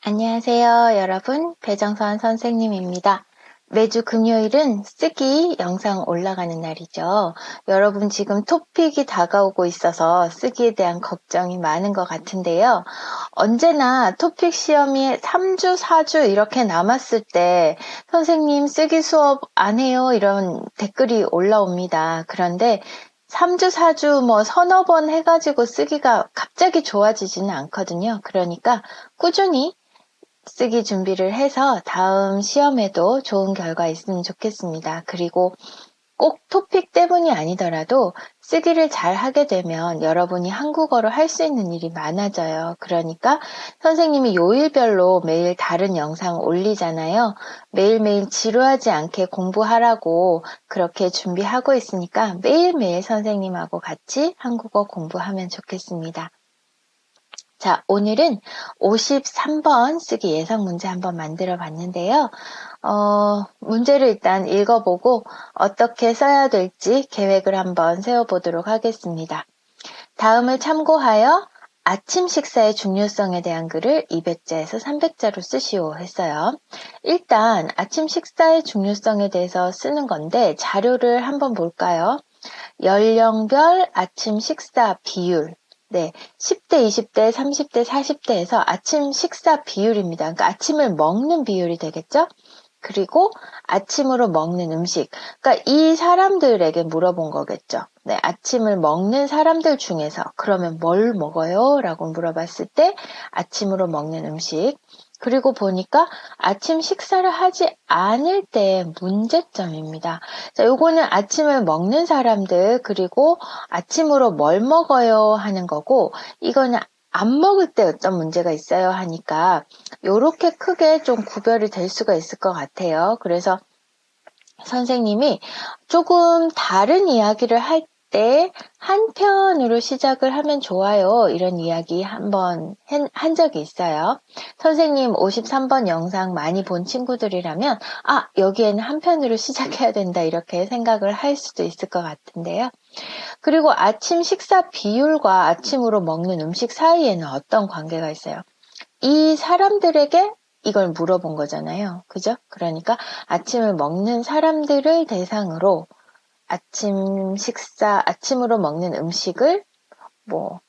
안녕하세요, 여러분. 배정선 선생님입니다. 매주 금요일은 쓰기 영상 올라가는 날이죠. 여러분 지금 토픽이 다가오고 있어서 쓰기에 대한 걱정이 많은 것 같은데요. 언제나 토픽 시험이 3주, 4주 이렇게 남았을 때 선생님 쓰기 수업 안 해요 이런 댓글이 올라옵니다. 그런데 3주, 4주 서너 번 해가지고 쓰기가 갑자기 좋아지지는 않거든요. 그러니까 꾸준히 쓰기 준비를 해서 다음 시험에도 좋은 결과 있으면 좋겠습니다. 그리고 꼭 토픽 때문이 아니더라도 쓰기를 잘 하게 되면 여러분이 한국어로 할 수 있는 일이 많아져요. 그러니까 선생님이 요일별로 매일 다른 영상 올리잖아요. 매일매일 지루하지 않게 공부하라고 그렇게 준비하고 있으니까 매일매일 선생님하고 같이 한국어 공부하면 좋겠습니다. 자, 오늘은 53번 쓰기 예상 문제 한번 만들어 봤는데요. 문제를 일단 읽어보고 어떻게 써야 될지 계획을 한번 세워보도록 하겠습니다. 다음을 참고하여 아침 식사의 중요성에 대한 글을 200자에서 300자로 쓰시오 했어요. 일단 아침 식사의 중요성에 대해서 쓰는 건데 자료를 한번 볼까요? 연령별 아침 식사 비율. 네, 10대, 20대, 30대, 40대에서 아침 식사 비율입니다. 그러니까 아침을 먹는 비율이 되겠죠? 그리고 아침으로 먹는 음식. 그러니까 이 사람들에게 물어본 거겠죠. 네, 아침을 먹는 사람들 중에서 그러면 뭘 먹어요? 라고 물어봤을 때 아침으로 먹는 음식. 그리고 보니까 아침 식사를 하지 않을 때의 문제점입니다. 자, 요거는 아침을 먹는 사람들, 그리고 아침으로 뭘 먹어요 하는 거고, 이거는 안 먹을 때 어떤 문제가 있어요 하니까, 요렇게 크게 좀 구별이 될 수가 있을 것 같아요. 그래서 선생님이 조금 다른 이야기를 할 때 한편으로 시작을 하면 좋아요. 이런 이야기 한번 한 적이 있어요. 선생님 53번 영상 많이 본 친구들이라면 여기에는 한편으로 시작해야 된다 이렇게 생각을 할 수도 있을 것 같은데요. 그리고 아침 식사 비율과 아침으로 먹는 음식 사이에는 어떤 관계가 있어요? 이 사람들에게 이걸 물어본 거잖아요. 그죠? 그러니까 아침을 먹는 사람들을 대상으로 아침으로 먹는 음식을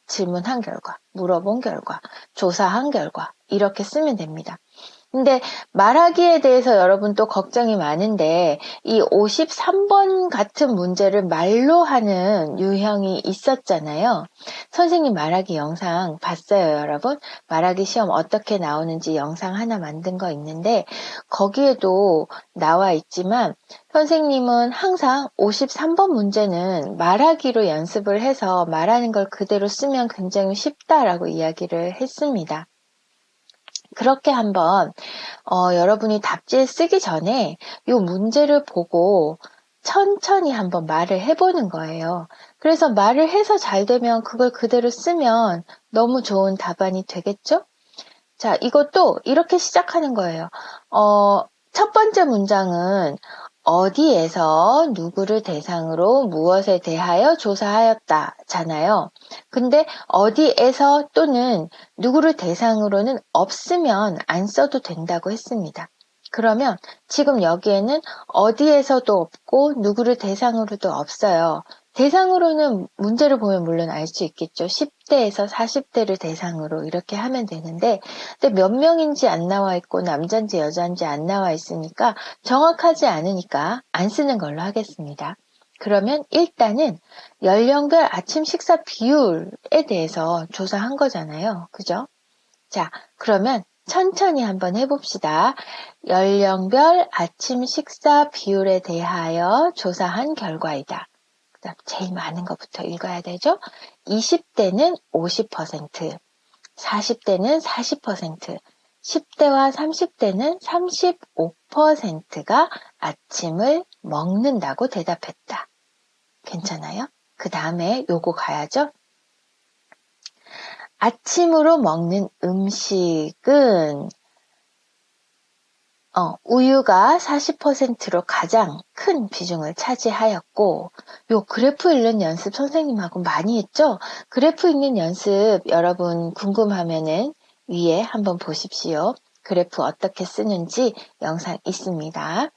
질문한 결과, 물어본 결과, 조사한 결과, 이렇게 쓰면 됩니다. 근데 말하기에 대해서 여러분 또 걱정이 많은데 이 53번 같은 문제를 말로 하는 유형이 있었잖아요. 선생님 말하기 영상 봤어요, 여러분? 말하기 시험 어떻게 나오는지 영상 하나 만든 거 있는데 거기에도 나와 있지만 선생님은 항상 53번 문제는 말하기로 연습을 해서 말하는 걸 그대로 쓰면 굉장히 쉽다라고 이야기를 했습니다. 그렇게 한번 여러분이 답지에 쓰기 전에 이 문제를 보고 천천히 한번 말을 해보는 거예요. 그래서 말을 해서 잘 되면 그걸 그대로 쓰면 너무 좋은 답안이 되겠죠? 자, 이것도 이렇게 시작하는 거예요. 첫 번째 문장은 어디에서 누구를 대상으로 무엇에 대하여 조사하였다 잖아요. 근데 어디에서 또는 누구를 대상으로는 없으면 안 써도 된다고 했습니다. 그러면 지금 여기에는 어디에서도 없고 누구를 대상으로도 없어요. 대상으로는 문제를 보면 물론 알 수 있겠죠. 10대에서 40대를 대상으로 이렇게 하면 되는데 근데 몇 명인지 안 나와 있고 남자인지 여자인지 안 나와 있으니까 정확하지 않으니까 안 쓰는 걸로 하겠습니다. 그러면 일단은 연령별 아침 식사 비율에 대해서 조사한 거잖아요. 그죠? 자, 그러면 천천히 한번 해봅시다. 연령별 아침 식사 비율에 대하여 조사한 결과이다. 그다음 제일 많은 것부터 읽어야 되죠. 20대는 50%, 40대는 40%, 10대와 30대는 35%가 아침을 먹는다고 대답했다. 괜찮아요? 그 다음에 요거 가야죠. 아침으로 먹는 음식은 우유가 40%로 가장 큰 비중을 차지하였고 요 그래프 읽는 연습 선생님하고 많이 했죠? 그래프 읽는 연습 여러분 궁금하면은 위에 한번 보십시오. 그래프 어떻게 쓰는지 영상 있습니다.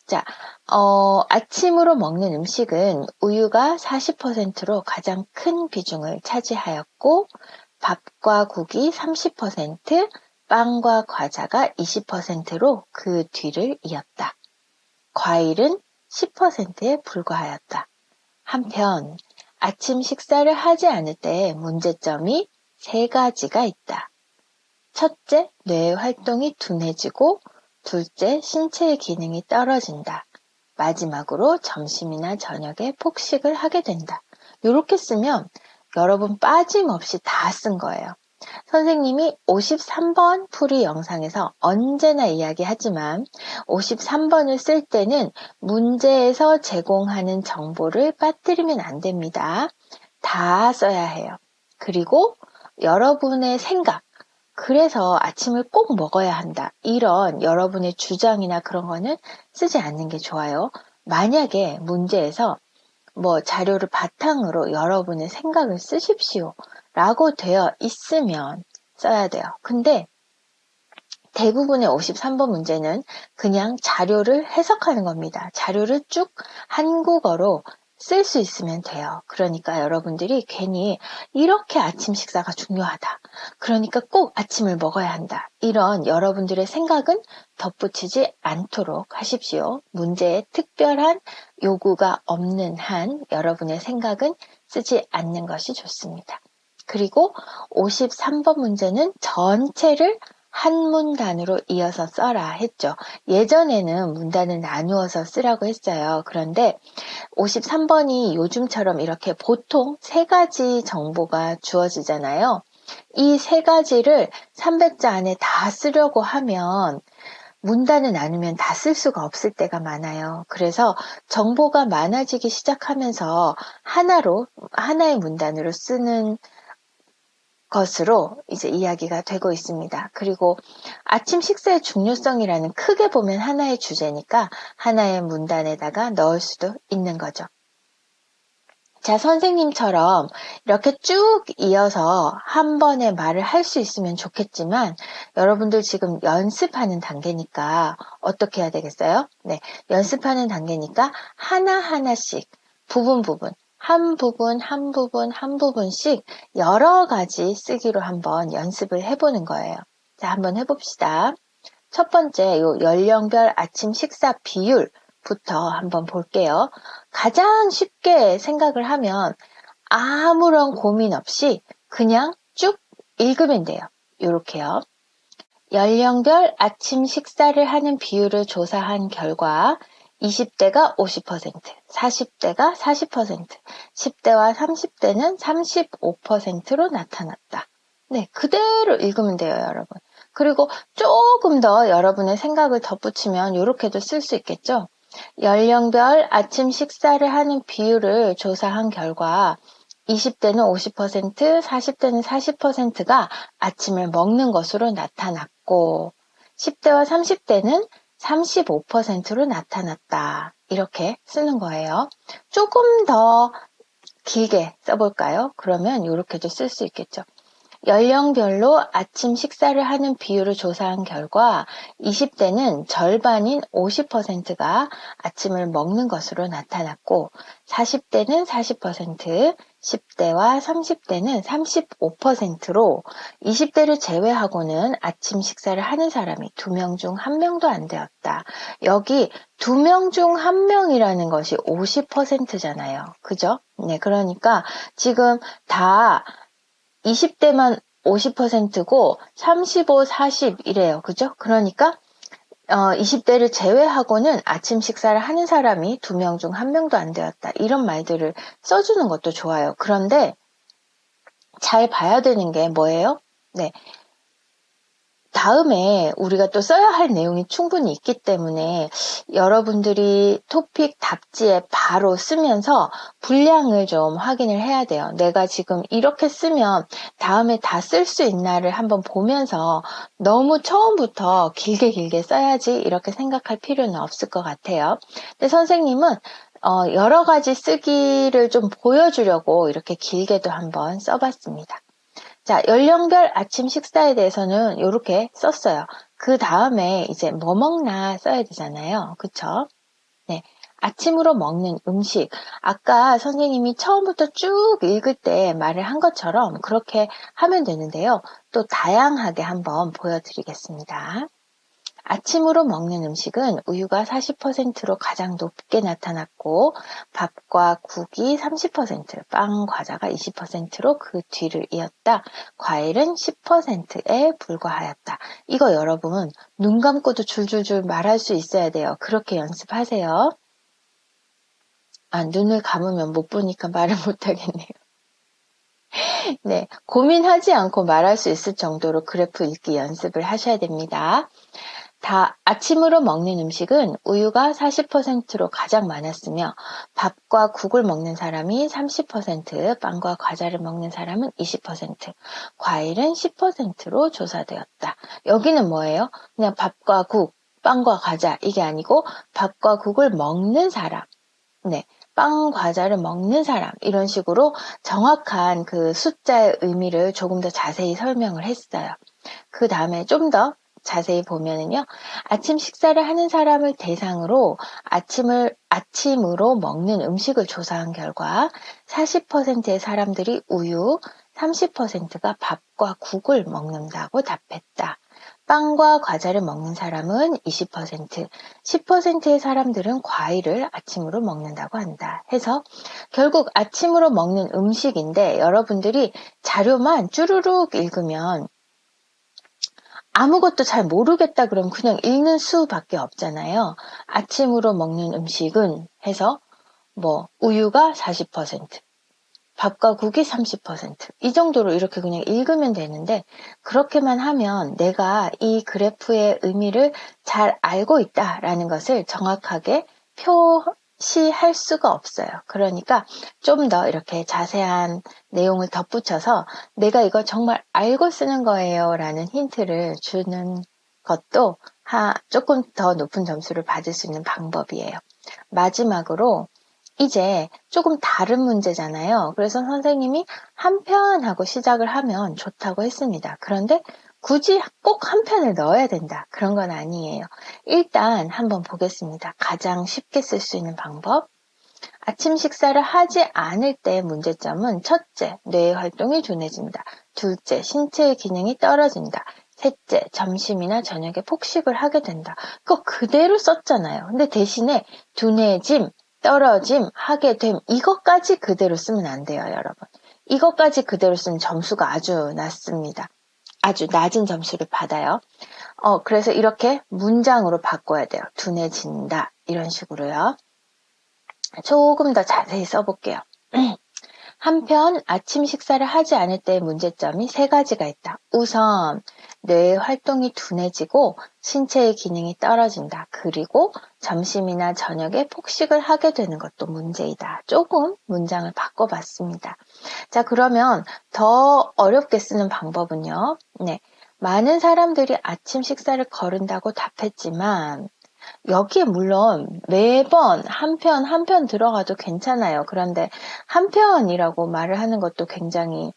자, 아침으로 먹는 음식은 우유가 40%로 가장 큰 비중을 차지하였고, 밥과 국이 30%, 빵과 과자가 20%로 그 뒤를 이었다. 과일은 10%에 불과하였다. 한편 아침 식사를 하지 않을 때 문제점이 3가지가 있다. 첫째, 뇌의 활동이 둔해지고 둘째, 신체의 기능이 떨어진다. 마지막으로 점심이나 저녁에 폭식을 하게 된다. 이렇게 쓰면 여러분 빠짐없이 다 쓴 거예요. 선생님이 53번 풀이 영상에서 언제나 이야기하지만 53번을 쓸 때는 문제에서 제공하는 정보를 빠뜨리면 안 됩니다. 다 써야 해요. 그리고 여러분의 생각, 그래서 아침을 꼭 먹어야 한다. 이런 여러분의 주장이나 그런 거는 쓰지 않는 게 좋아요. 만약에 문제에서 자료를 바탕으로 여러분의 생각을 쓰십시오. 라고 되어 있으면 써야 돼요. 근데 대부분의 53번 문제는 그냥 자료를 해석하는 겁니다. 자료를 쭉 한국어로 쓸 수 있으면 돼요. 그러니까 여러분들이 괜히 이렇게 아침 식사가 중요하다. 그러니까 꼭 아침을 먹어야 한다. 이런 여러분들의 생각은 덧붙이지 않도록 하십시오. 문제에 특별한 요구가 없는 한 여러분의 생각은 쓰지 않는 것이 좋습니다. 그리고 53번 문제는 전체를 한 문단으로 이어서 써라 했죠. 예전에는 문단을 나누어서 쓰라고 했어요. 그런데 53번이 요즘처럼 이렇게 보통 3가지 정보가 주어지잖아요. 이 3가지를 300자 안에 다 쓰려고 하면 문단을 나누면 다 쓸 수가 없을 때가 많아요. 그래서 정보가 많아지기 시작하면서 하나의 문단으로 쓰는 것으로 이제 이야기가 되고 있습니다. 그리고 아침 식사의 중요성이라는 크게 보면 하나의 주제니까 하나의 문단에다가 넣을 수도 있는 거죠. 자, 선생님처럼 이렇게 쭉 이어서 한 번에 말을 할 수 있으면 좋겠지만 여러분들 지금 연습하는 단계니까 어떻게 해야 되겠어요? 네, 연습하는 단계니까 하나하나씩 부분 한 부분씩 여러 가지 쓰기로 한번 연습을 해보는 거예요. 자, 한번 해봅시다. 첫 번째, 요 연령별 아침 식사 비율부터 한번 볼게요. 가장 쉽게 생각을 하면 아무런 고민 없이 그냥 쭉 읽으면 돼요. 요렇게요. 연령별 아침 식사를 하는 비율을 조사한 결과 20대가 50%, 40대가 40%, 10대와 30대는 35%로 나타났다. 네, 그대로 읽으면 돼요, 여러분. 그리고 조금 더 여러분의 생각을 덧붙이면 이렇게도 쓸 수 있겠죠. 연령별 아침 식사를 하는 비율을 조사한 결과 20대는 50%, 40대는 40%가 아침을 먹는 것으로 나타났고 10대와 30대는 35%로 나타났다. 이렇게 쓰는 거예요. 조금 더 길게 써볼까요? 그러면 이렇게도 쓸 수 있겠죠. 연령별로 아침 식사를 하는 비율을 조사한 결과 20대는 절반인 50%가 아침을 먹는 것으로 나타났고 40대는 40%, 10대와 30대는 35%로 20대를 제외하고는 아침 식사를 하는 사람이 2명 중 1명도 안 되었다. 여기 2명 중 1명이라는 것이 50%잖아요. 그죠? 네, 그러니까 지금 다 20대만 50%고 35, 40 이래요. 그죠? 그러니까 20대를 제외하고는 아침 식사를 하는 사람이 2명 중 1명도 안 되었다. 이런 말들을 써주는 것도 좋아요. 그런데 잘 봐야 되는 게 뭐예요? 네. 다음에 우리가 또 써야 할 내용이 충분히 있기 때문에 여러분들이 토픽 답지에 바로 쓰면서 분량을 좀 확인을 해야 돼요. 내가 지금 이렇게 쓰면 다음에 다 쓸 수 있나를 한번 보면서 너무 처음부터 길게 써야지 이렇게 생각할 필요는 없을 것 같아요. 근데 선생님은 여러 가지 쓰기를 좀 보여주려고 이렇게 길게도 한번 써봤습니다. 자, 연령별 아침 식사에 대해서는 이렇게 썼어요. 그 다음에 이제 뭐 먹나 써야 되잖아요. 그쵸? 네. 아침으로 먹는 음식. 아까 선생님이 처음부터 쭉 읽을 때 말을 한 것처럼 그렇게 하면 되는데요. 또 다양하게 한번 보여드리겠습니다. 아침으로 먹는 음식은 우유가 40%로 가장 높게 나타났고 밥과 국이 30%, 빵, 과자가 20%로 그 뒤를 이었다. 과일은 10%에 불과하였다. 이거 여러분 눈 감고도 줄줄줄 말할 수 있어야 돼요. 그렇게 연습하세요. 아, 눈을 감으면 못 보니까 말을 못 하겠네요. 네, 고민하지 않고 말할 수 있을 정도로 그래프 읽기 연습을 하셔야 됩니다. 다 아침으로 먹는 음식은 우유가 40%로 가장 많았으며 밥과 국을 먹는 사람이 30%, 빵과 과자를 먹는 사람은 20%, 과일은 10%로 조사되었다. 여기는 뭐예요? 그냥 밥과 국, 빵과 과자 이게 아니고 밥과 국을 먹는 사람, 네, 빵, 과자를 먹는 사람 이런 식으로 정확한 그 숫자의 의미를 조금 더 자세히 설명을 했어요. 그 다음에 좀 더 자세히 보면은요, 아침 식사를 하는 사람을 대상으로 아침으로 먹는 음식을 조사한 결과 40%의 사람들이 우유, 30%가 밥과 국을 먹는다고 답했다. 빵과 과자를 먹는 사람은 20%, 10%의 사람들은 과일을 아침으로 먹는다고 한다. 해서 결국 아침으로 먹는 음식인데 여러분들이 자료만 쭈루룩 읽으면 아무것도 잘 모르겠다 그러면 그냥 읽는 수밖에 없잖아요. 아침으로 먹는 음식은 해서 뭐 우유가 40%, 밥과 국이 30%, 이 정도로 이렇게 그냥 읽으면 되는데 그렇게만 하면 내가 이 그래프의 의미를 잘 알고 있다라는 것을 정확하게 표시할 수가 없어요. 그러니까 좀 더 이렇게 자세한 내용을 덧붙여서 내가 이거 정말 알고 쓰는 거예요 라는 힌트를 주는 것도 조금 더 높은 점수를 받을 수 있는 방법이에요. 마지막으로 이제 조금 다른 문제잖아요. 그래서 선생님이 한 편 하고 시작을 하면 좋다고 했습니다. 그런데 굳이 꼭 한 편을 넣어야 된다. 그런 건 아니에요. 일단 한번 보겠습니다. 가장 쉽게 쓸 수 있는 방법. 아침 식사를 하지 않을 때의 문제점은 첫째, 뇌의 활동이 둔해진다. 둘째, 신체의 기능이 떨어진다. 셋째, 점심이나 저녁에 폭식을 하게 된다. 그거 그대로 썼잖아요. 근데 대신에 둔해짐, 떨어짐, 하게 됨, 이것까지 그대로 쓰면 안 돼요, 여러분. 이것까지 그대로 쓰면 점수가 아주 낮습니다. 아주 낮은 점수를 받아요. 그래서 이렇게 문장으로 바꿔야 돼요. 둔해진다. 이런 식으로요. 조금 더 자세히 써볼게요. 한편 아침 식사를 하지 않을 때의 문제점이 세 가지가 있다. 우선 뇌의 활동이 둔해지고 신체의 기능이 떨어진다. 그리고 점심이나 저녁에 폭식을 하게 되는 것도 문제이다. 조금 문장을 바꿔봤습니다. 자, 그러면 더 어렵게 쓰는 방법은요. 네, 많은 사람들이 아침 식사를 거른다고 답했지만 여기에 물론 매번 한 편 들어가도 괜찮아요. 그런데 한 편이라고 말을 하는 것도 굉장히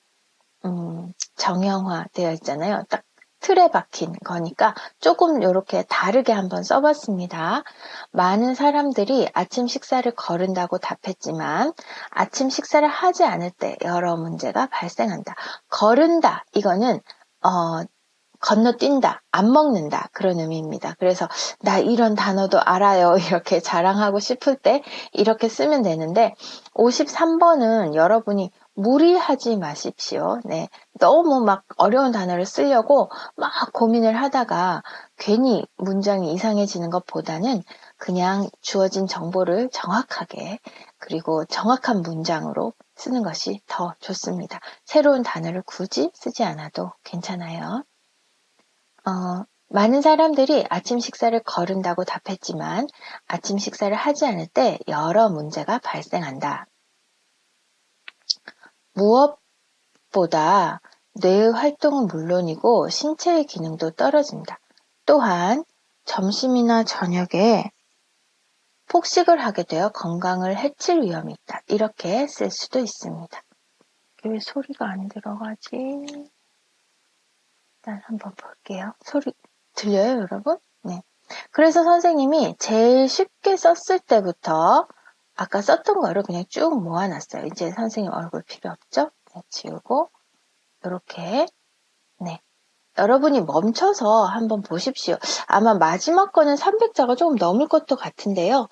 정형화되어 있잖아요. 딱 틀에 박힌 거니까 조금 이렇게 다르게 한번 써봤습니다. 많은 사람들이 아침 식사를 거른다고 답했지만 아침 식사를 하지 않을 때 여러 문제가 발생한다. 거른다 이거는 건너뛴다, 안 먹는다 그런 의미입니다. 그래서 나 이런 단어도 알아요 이렇게 자랑하고 싶을 때 이렇게 쓰면 되는데 53번은 여러분이 무리하지 마십시오. 네, 너무 막 어려운 단어를 쓰려고 막 고민을 하다가 괜히 문장이 이상해지는 것보다는 그냥 주어진 정보를 정확하게 그리고 정확한 문장으로 쓰는 것이 더 좋습니다. 새로운 단어를 굳이 쓰지 않아도 괜찮아요. 많은 사람들이 아침 식사를 거른다고 답했지만 아침 식사를 하지 않을 때 여러 문제가 발생한다. 무엇보다 뇌의 활동은 물론이고 신체의 기능도 떨어진다. 또한 점심이나 저녁에 폭식을 하게 되어 건강을 해칠 위험이 있다. 이렇게 쓸 수도 있습니다. 왜 소리가 안 들어가지? 일단 한번 볼게요. 소리 들려요, 여러분? 네. 그래서 선생님이 제일 쉽게 썼을 때부터 아까 썼던 거를 그냥 쭉 모아놨어요. 이제 선생님 얼굴 필요 없죠? 네, 지우고 이렇게. 네. 여러분이 멈춰서 한번 보십시오. 아마 마지막 거는 300자가 조금 넘을 것도 같은데요.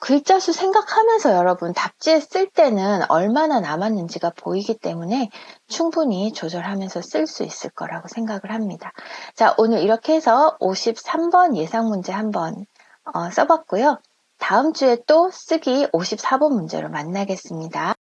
글자 수 생각하면서 여러분 답지에 쓸 때는 얼마나 남았는지가 보이기 때문에 충분히 조절하면서 쓸 수 있을 거라고 생각을 합니다. 자, 오늘 이렇게 해서 53번 예상 문제 한번 써봤고요. 다음 주에 또 쓰기 54번 문제로 만나겠습니다.